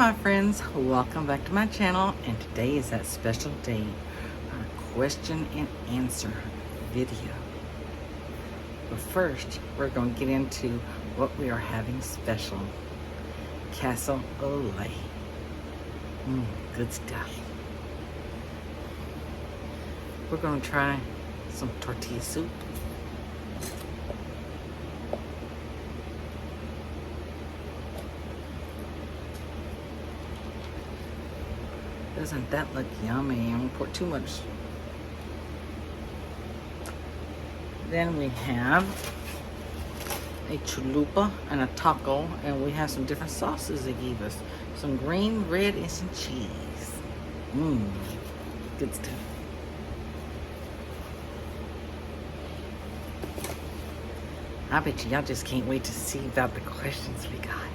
Aloha friends, welcome back to my channel, and today is that special day, our question and answer video. But first, we're going to get into what we are having special. Castle Ole. Good stuff. We're going to try some tortilla soup. Doesn't that look yummy? I won't pour too much. Then we have a chalupa and a taco, and we have some different sauces they gave us. Some green, red, and some cheese. Good stuff. I bet y'all just can't wait to see about the questions we got.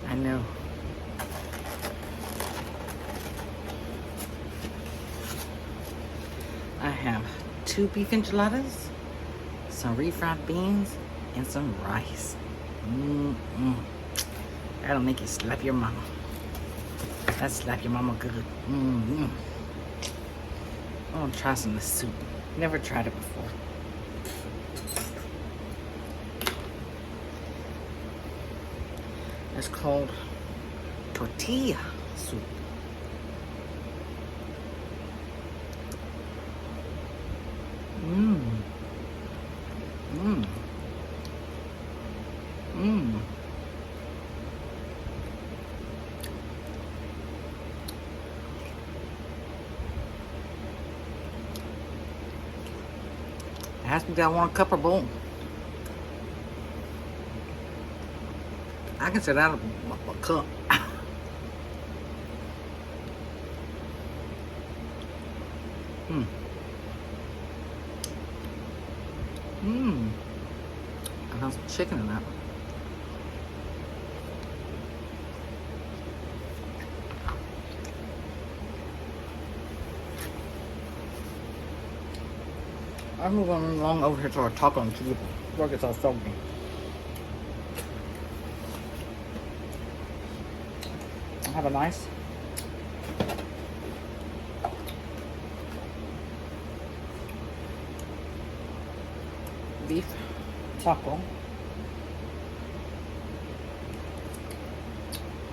I know. I have 2 beef enchiladas, some refried beans, and some rice. That'll make you slap your mama. That'll slap your mama good. I'm gonna try some of the soup. Never tried it before. It's called tortilla soup. Ask me if I want a cup or bowl. I can sit out a cup. I found some chicken in that. I'm moving along over here to our taco and chalupa. Look, it's all soggy. Have a nice beef taco.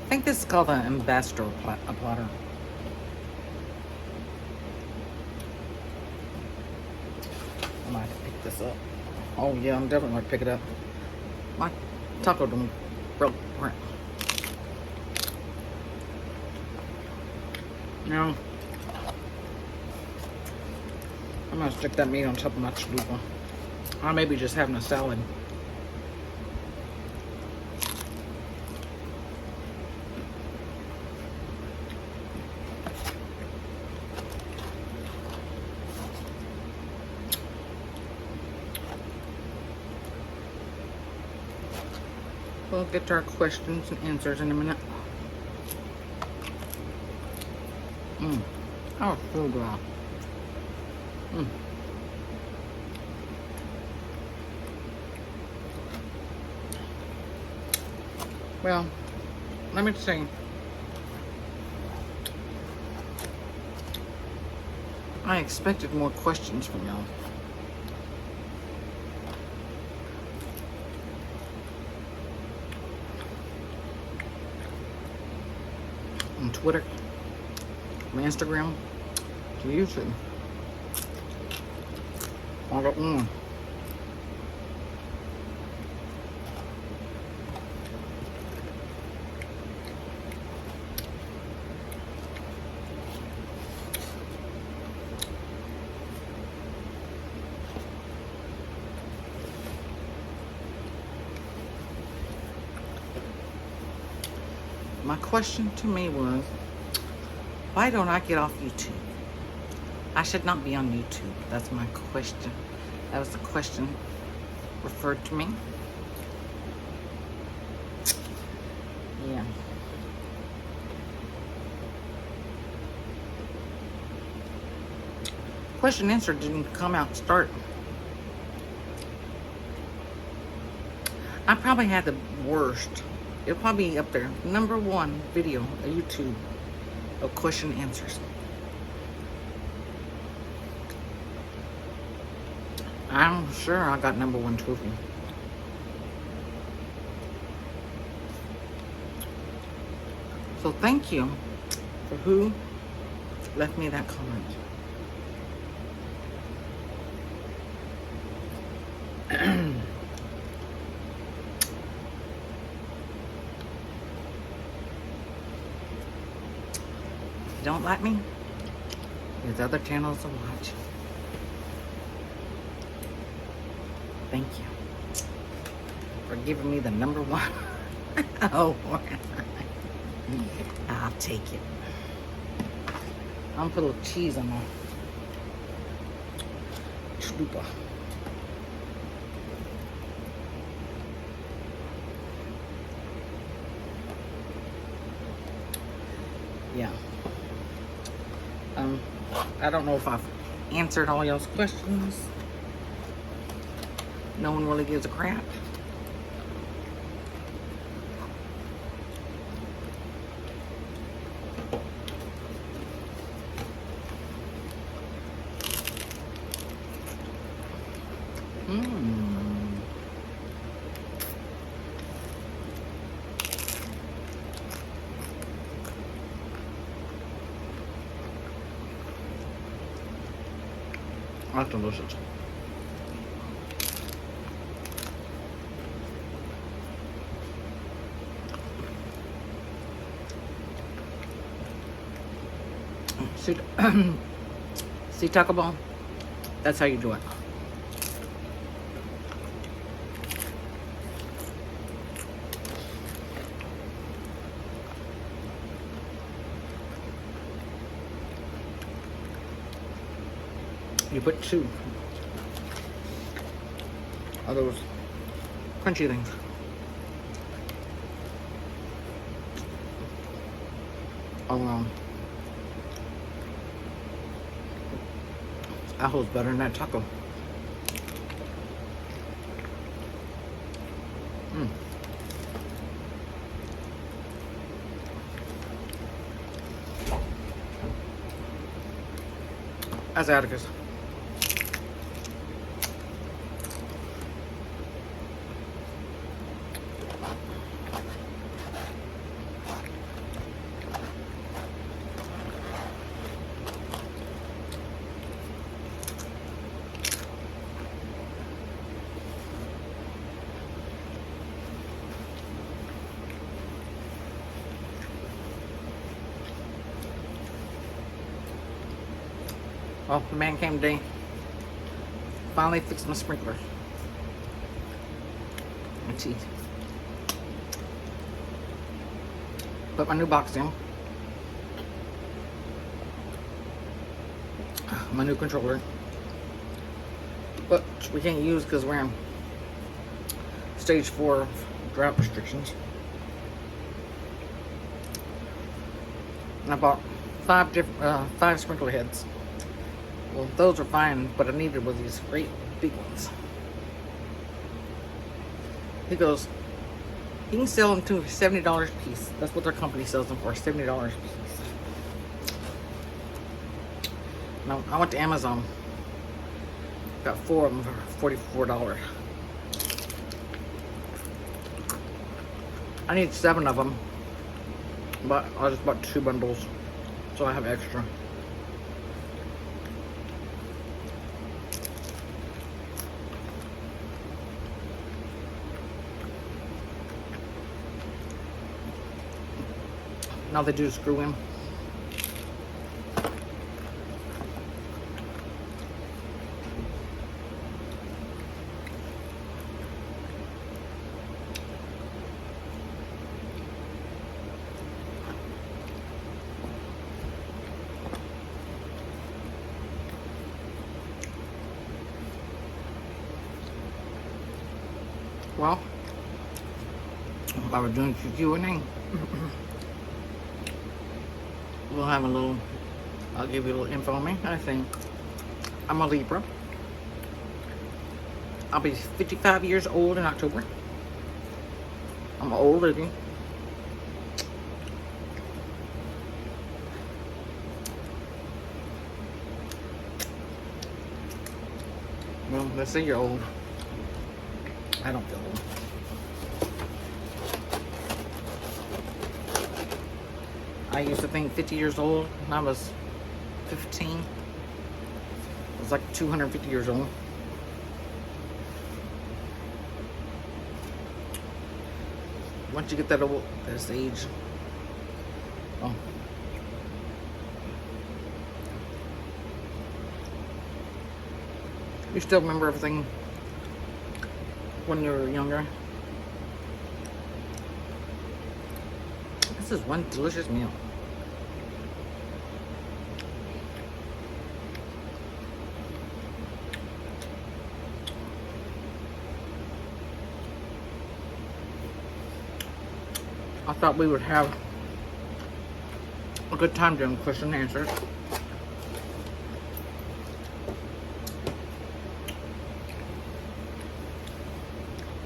I think this is called an ambassador platter. I might have to pick this up. Oh yeah, I'm definitely gonna pick it up. My taco done broke. Now, I'm gonna stick that meat on top of my chalupa. Or maybe just having a salad. We'll get to our questions and answers in a minute. Oh, so dry. Well, let me see. I expected more questions from y'all. On Twitter, on Instagram, to YouTube. I got my question to me was, why don't I get off YouTube? I should not be on YouTube. That's my question. That was the question referred to me. Yeah. Question and answer didn't come out start. I probably had the worst It'll probably be up there. #1 video on YouTube of question answers. I'm sure I got #1 trophy. So thank you for who left me that comment. If you don't like me, there's other channels to watch. Thank you for giving me the #1. Oh, I'll take it. I'm gonna put a little cheese on my chalupa. Yeah. I don't know if I've answered all y'all's questions. No one really gives a crap. That's delicious. See, see Taco Bell? That's how you do it. You put 2 of those crunchy things. All around. That holds better than that taco. That's Atticus. Well, the man came today. Finally fixed my sprinkler. My teeth. Put my new box in. My new controller. But we can't use because we're in stage 4 drought restrictions. And I bought 5 sprinkler heads. Well, those are fine, but I needed was these great big ones. He goes, you can sell them to $70 a piece. That's what their company sells them for, $70 a piece. Now, I went to Amazon. Got 4 of them for $44. I need 7 of them, but I just bought 2 bundles, so I have extra. Now they do screw in. Well, I was doing Q&A. We'll have a little, I'll give you a little info on me. I think I'm a Libra. I'll be 55 years old in October. I'm an old lady. Well, they say you're old. I don't feel old. I used to think 50 years old when I was 15. I was like 250 years old. Once you get that old, this age, oh. You still remember everything when you were younger? This is one delicious meal. I thought we would have a good time doing question and answers.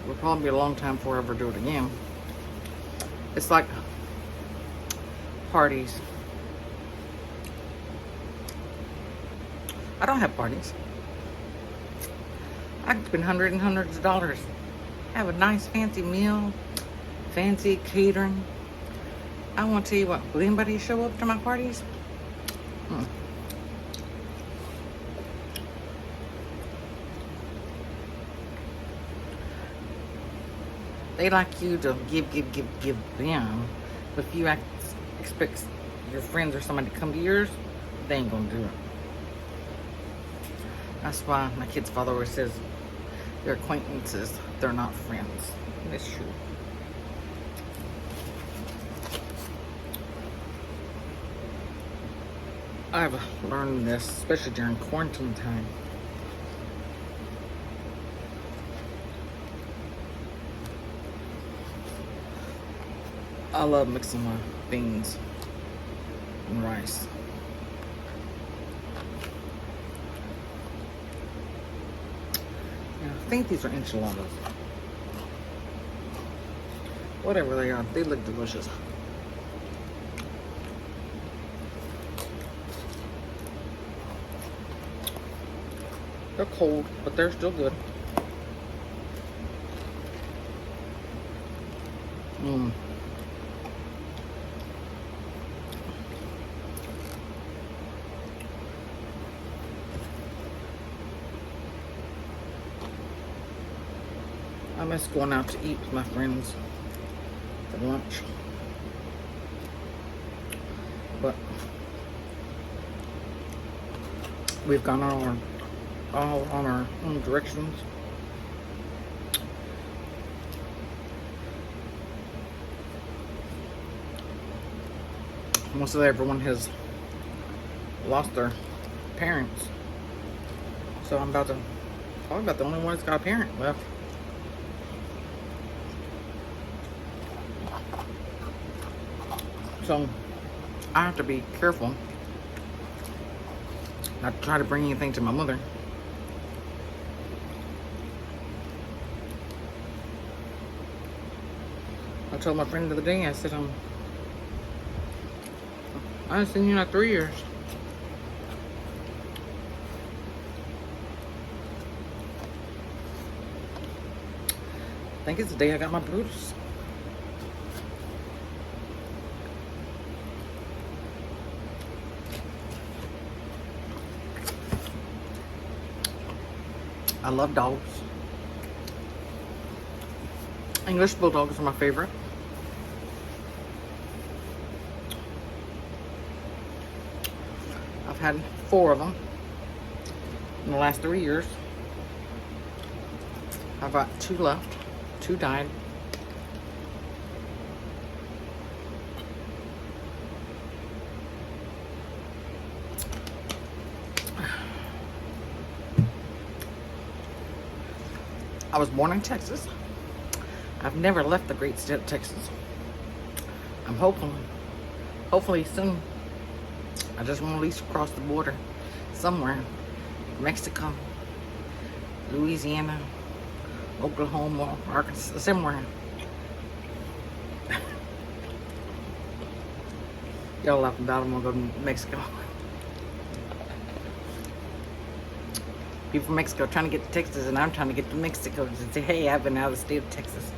It'll probably be a long time before I ever do it again. It's like parties. I don't have parties. I can spend hundreds and hundreds of dollars. Have a nice fancy meal, fancy catering. I want to tell you what, will anybody show up to my parties? They like you to give them. But if you expect your friends or somebody to come to yours, they ain't gonna do it. That's why my kid's father always says, they're acquaintances, they're not friends. And it's true. I've learned this, especially during quarantine time. I love mixing my beans and rice. Yeah, I think these are enchiladas. Whatever they are, they look delicious. They're cold, but they're still good. I miss going out to eat with my friends for lunch. But we've gone all on our own directions. Most of everyone has lost their parents. So I'm probably about the only one that's got a parent left. So I have to be careful not to try to bring anything to my mother. I told my friend the other day, I said, I haven't seen you in like 3 years. I think it's the day I got my Brutus. I love dogs. English Bulldogs are my favorite. I've had 4 of them in the last 3 years. I've got 2 left. 2 died. I was born in Texas. I've never left the great state of Texas. I'm hopefully soon. I just want to at least cross the border somewhere. Mexico, Louisiana, Oklahoma, Arkansas, somewhere. Y'all laugh about it, I'm gonna go to Mexico. People from Mexico are trying to get to Texas, and I'm trying to get to Mexico to say, hey, I've been out of the state of Texas.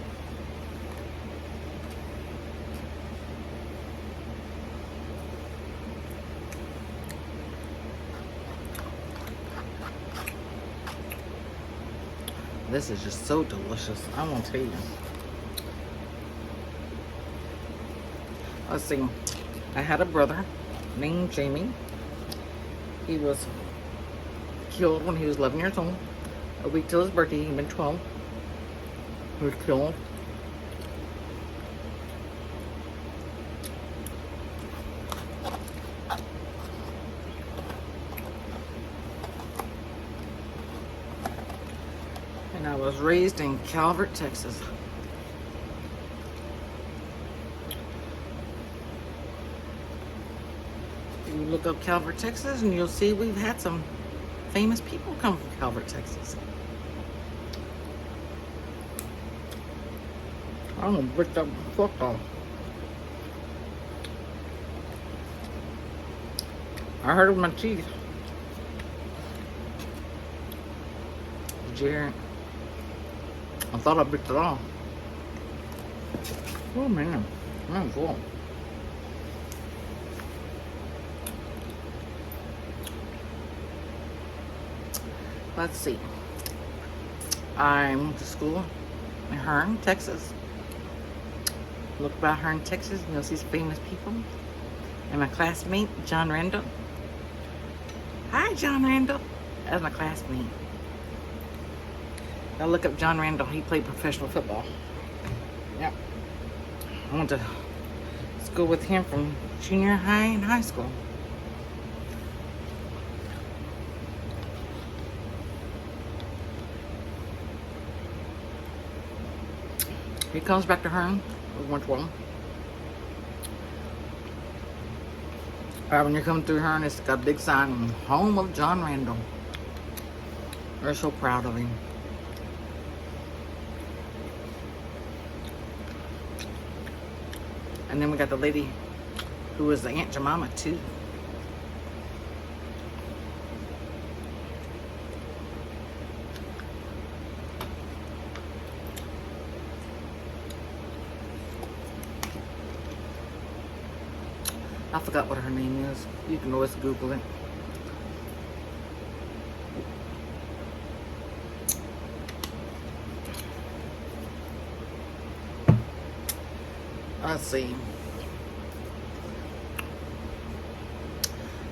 This is just so delicious. I won't tell you. Let's see. I had a brother named Jamie. He was killed when he was 11 years old. A week till his birthday, he'd been 12. He was killed. And I was raised in Calvert, Texas. You look up Calvert, Texas, and you'll see we've had some famous people come from Calvert, Texas. I'm gonna break that fork off. I heard it with my teeth. Did you hear it? I thought I bit it off. Oh man, I'm full. Let's see. I went to school in Hearne, Texas. Look about Hearne, Texas, and you'll see some famous people. And my classmate, John Randall. Hi, John Randall. That's my classmate. I'll look up John Randall. He played professional football. Yep. I went to school with him from junior high and high school. He comes back to Hearne. We went to him. When you're coming through Hearne, it's got a big sign, home of John Randall. We're so proud of him. And then we got the lady who was the Aunt Jemima too. I forgot what her name is. You can always Google it. Let's see.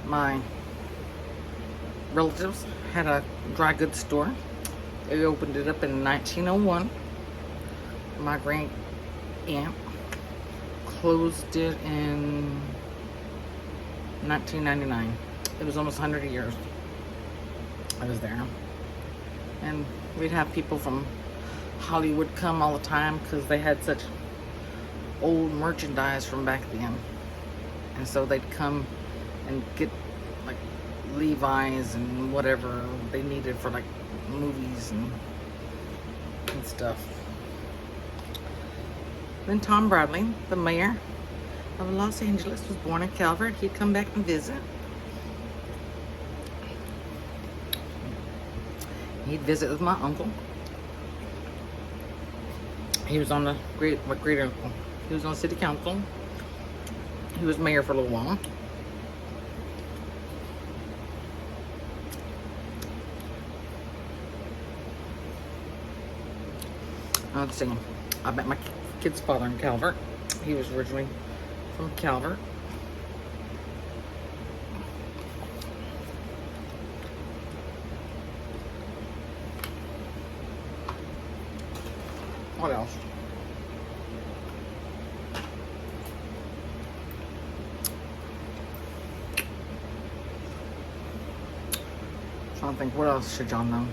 My relatives had a dry goods store. They opened it up in 1901. My great aunt closed it in 1999. It was almost 100 years I was there. And we'd have people from Hollywood come all the time because they had such old merchandise from back then. And so they'd come and get like Levi's and whatever they needed for like movies and stuff. Then Tom Bradley, the mayor of Los Angeles, was born in Calvert. He'd come back and visit. He'd visit with my uncle. He was on the great uncle. He was on city council. He was mayor for a little while. Let's see. I met my kid's father in Calvert. He was originally from Calvert. What else? Trying to think, what else should y'all know?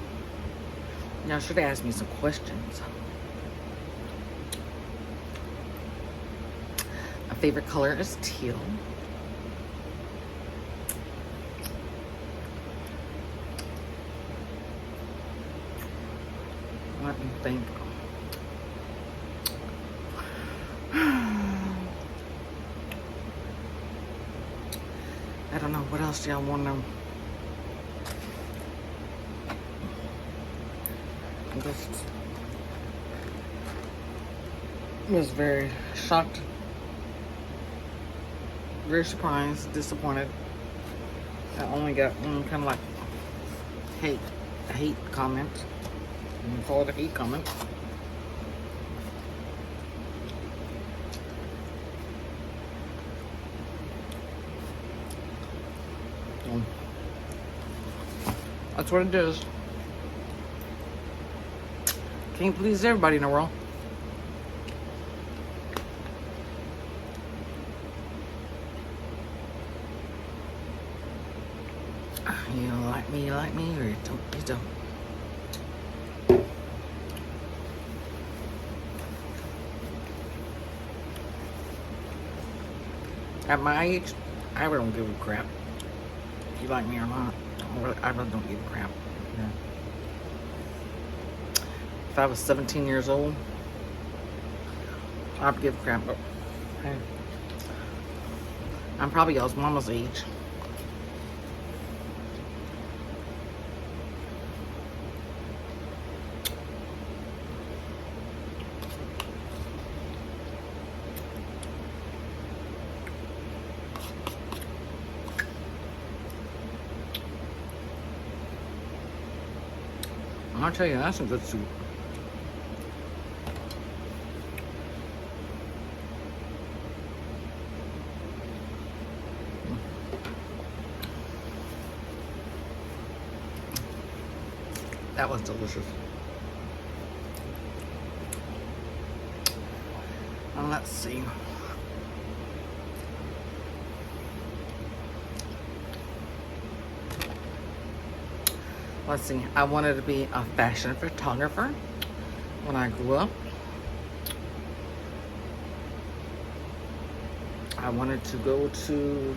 Y'all should ask me some questions. My favorite color is teal. Let me think. I don't know. What else do y'all want to know? just was very shocked, very surprised, disappointed. I only got kind of like a hate comment. You can call it a hate comment. That's what it is. Can't please everybody in the world. You like me, or you don't. At my age, I really don't give a crap if you like me or not. I really don't give a crap. Yeah. If I was 17 years old, I'd give a crap. But hey, I'm probably y'all's mama's age. I'll tell you, that's some good soup. That was delicious. And let's see. Let's see. I wanted to be a fashion photographer when I grew up. I wanted to go to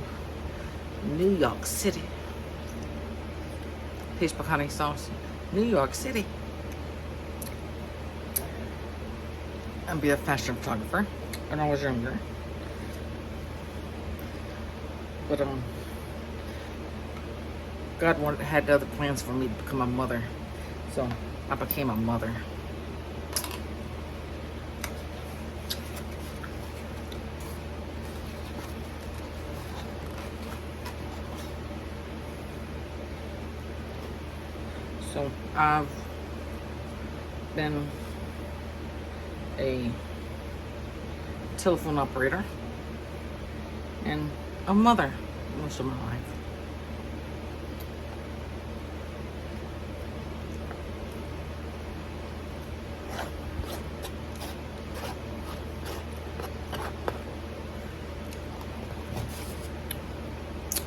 New York City. Peach pecani sauce. New York City. And be a fashion photographer when I was younger. But God had other plans for me to become a mother. So I became a mother. So I've been a telephone operator and a mother most of my life.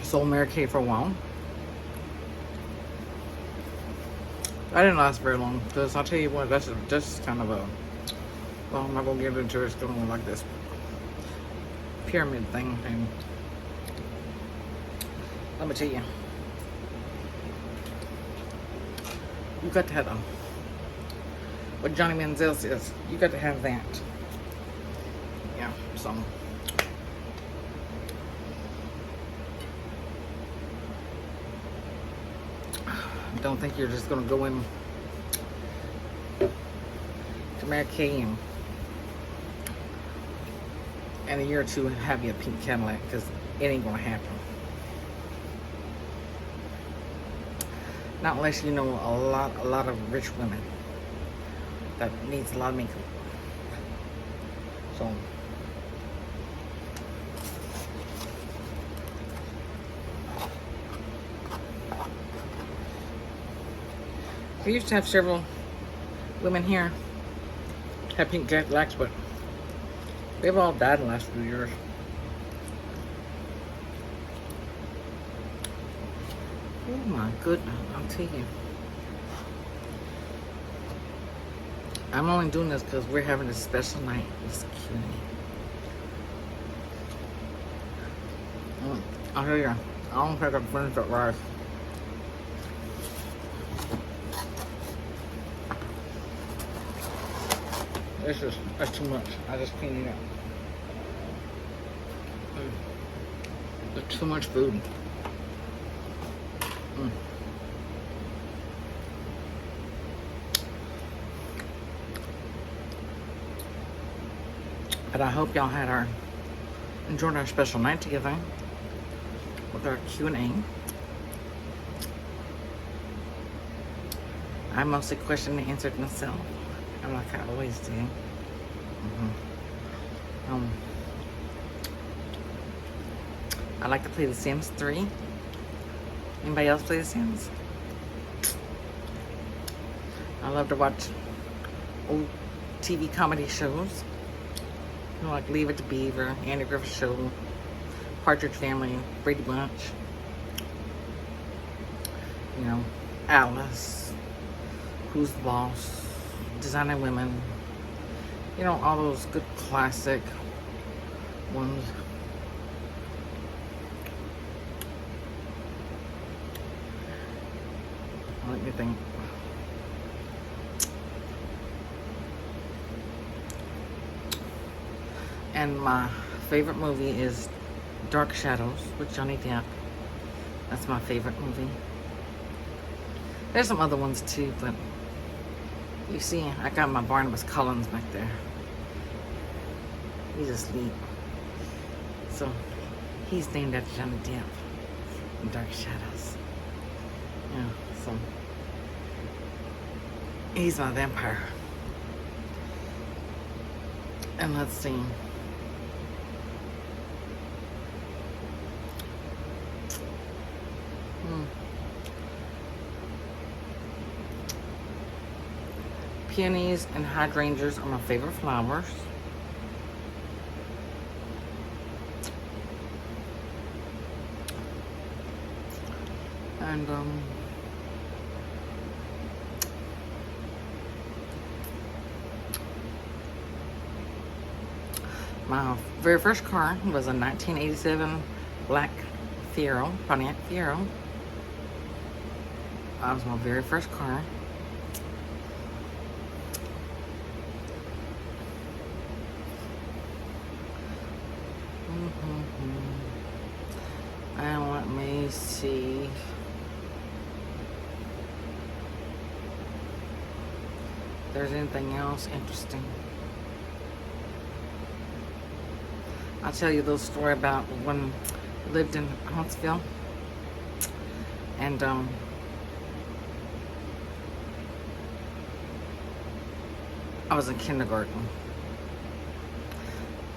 Sold Mary Kay for a while. I didn't last very long because I'll tell you what, that's just kind of a, well, I'm not gonna get into it. It's gonna look like this pyramid thing, and let me tell you, you got to have what Johnny Manziel says. You got to have that. Yeah. So. Don't think you're just gonna go in to Mary Kay and in a year or two have you a pink Cadillac, because it ain't gonna happen. Not unless you know a lot of rich women that needs a lot of makeup. So we used to have several women here have pink Cadillacs, but they've all died in the last few years. Oh my goodness, I'll tell you. I'm only doing this because we're having a special night. It's cute. I'll tell you, I don't think I'm finished that rice. That's too much. I just can't eat it. There's too much food. But I hope y'all enjoyed our special night together with our Q&A. I mostly questioned and answered myself, like I always do. I like to play The Sims 3. Anybody else play The Sims? I love to watch old TV comedy shows. You know, like Leave It to Beaver, Andy Griffith Show, Partridge Family, Brady Bunch. You know, Alice, Who's the Boss, Designing Women. You know, all those good classic ones. Let me think. And my favorite movie is Dark Shadows with Johnny Depp. That's my favorite movie. There's some other ones too, but you see, I got my Barnabas Collins back there. He's asleep. So, he's named after Johnny Depp in Dark Shadows. Yeah, so he's my vampire. And let's see. Peonies and hydrangeas are my favorite flowers. And my very first car was a 1987 black Fiero, Pontiac Fiero. That was my very first car. And let me see. If there's anything else interesting. I'll tell you a little story about when I lived in Huntsville. And I was in kindergarten.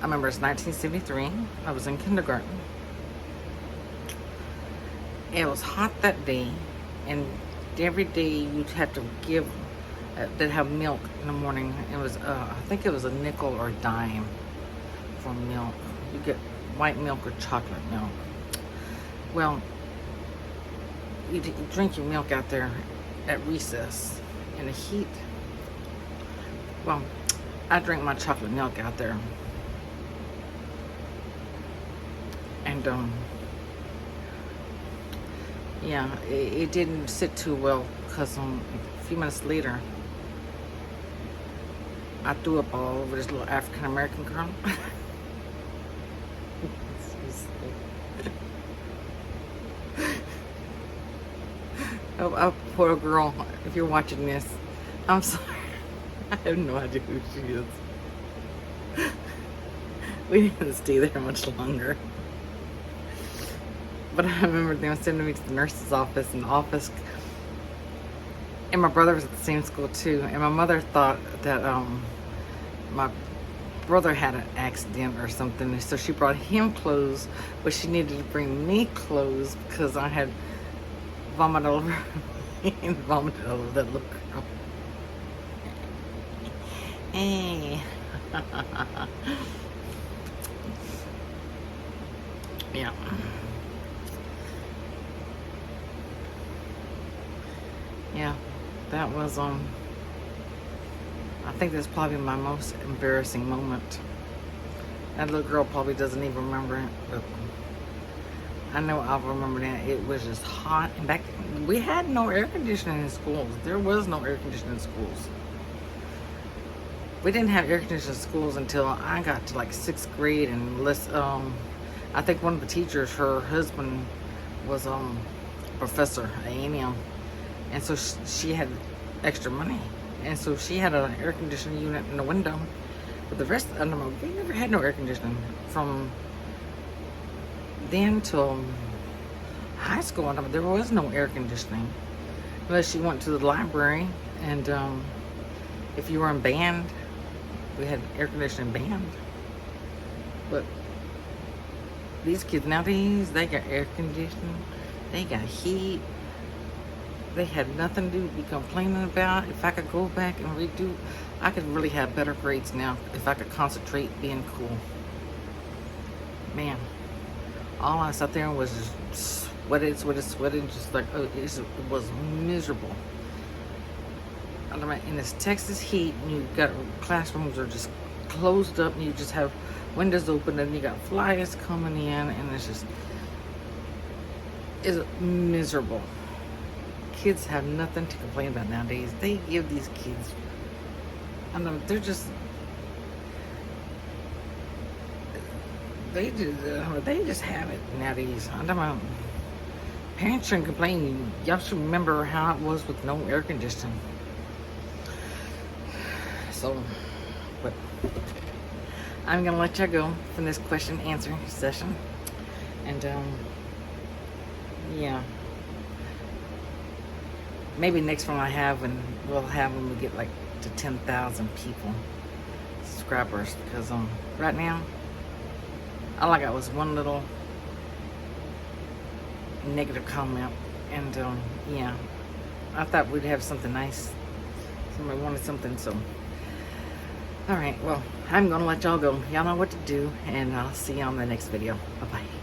I remember it's 1973. I was in kindergarten. It was hot that day, and every day you'd have to give, they'd have milk in the morning. It was, I think it was a nickel or a dime for milk. You get white milk or chocolate milk. Well, you drink your milk out there at recess in the heat. Well, I drank my chocolate milk out there. And, yeah, it didn't sit too well because a few minutes later, I threw up all over this little African American girl. Oh, poor girl, if you're watching this, I'm sorry. I have no idea who she is. We didn't stay there much longer. But I remember them sending me to the nurse's office, and my brother was at the same school too, and my mother thought that my brother had an accident or something, so she brought him clothes, but she needed to bring me clothes because I had vomited all over and vomited all over that little girl. Hey. Yeah. Yeah, that was, I think that's probably my most embarrassing moment. That little girl probably doesn't even remember it, but I know I'll remember that. It was just hot. And back, we had no air conditioning in schools. There was no air conditioning in schools. We didn't have air conditioning in schools until I got to like 6th grade, and I think one of the teachers, her husband was professor at A&M. And so she had extra money. And so she had an air conditioning unit in the window. But the rest, I don't know, we never had no air conditioning from then till high school. I don't know, there was no air conditioning unless you went to the library, and if you were in band, we had air conditioning band. But these kids nowadays, they got air conditioning, they got heat. They had nothing to be complaining about. If I could go back and redo, I could really have better grades now if I could concentrate being cool. Man, all I sat there was just sweated, just like, oh, it was miserable. I don't know, in this Texas heat, and you got classrooms are just closed up, and you just have windows open, and you got flies coming in, and it's miserable. Kids have nothing to complain about nowadays. They give these kids, I don't know, they just have it nowadays. I don't know. Parents shouldn't complain. Y'all should remember how it was with no air conditioning. So, but I'm gonna let y'all go from this question answer session, and yeah. Maybe next one we'll have when we get like to 10,000 people, subscribers, because right now all I got was one little negative comment, and yeah, I thought we'd have something nice. Somebody wanted something, so all right, well, I'm gonna let y'all go. Y'all know what to do, and I'll see you on the next video. Bye bye.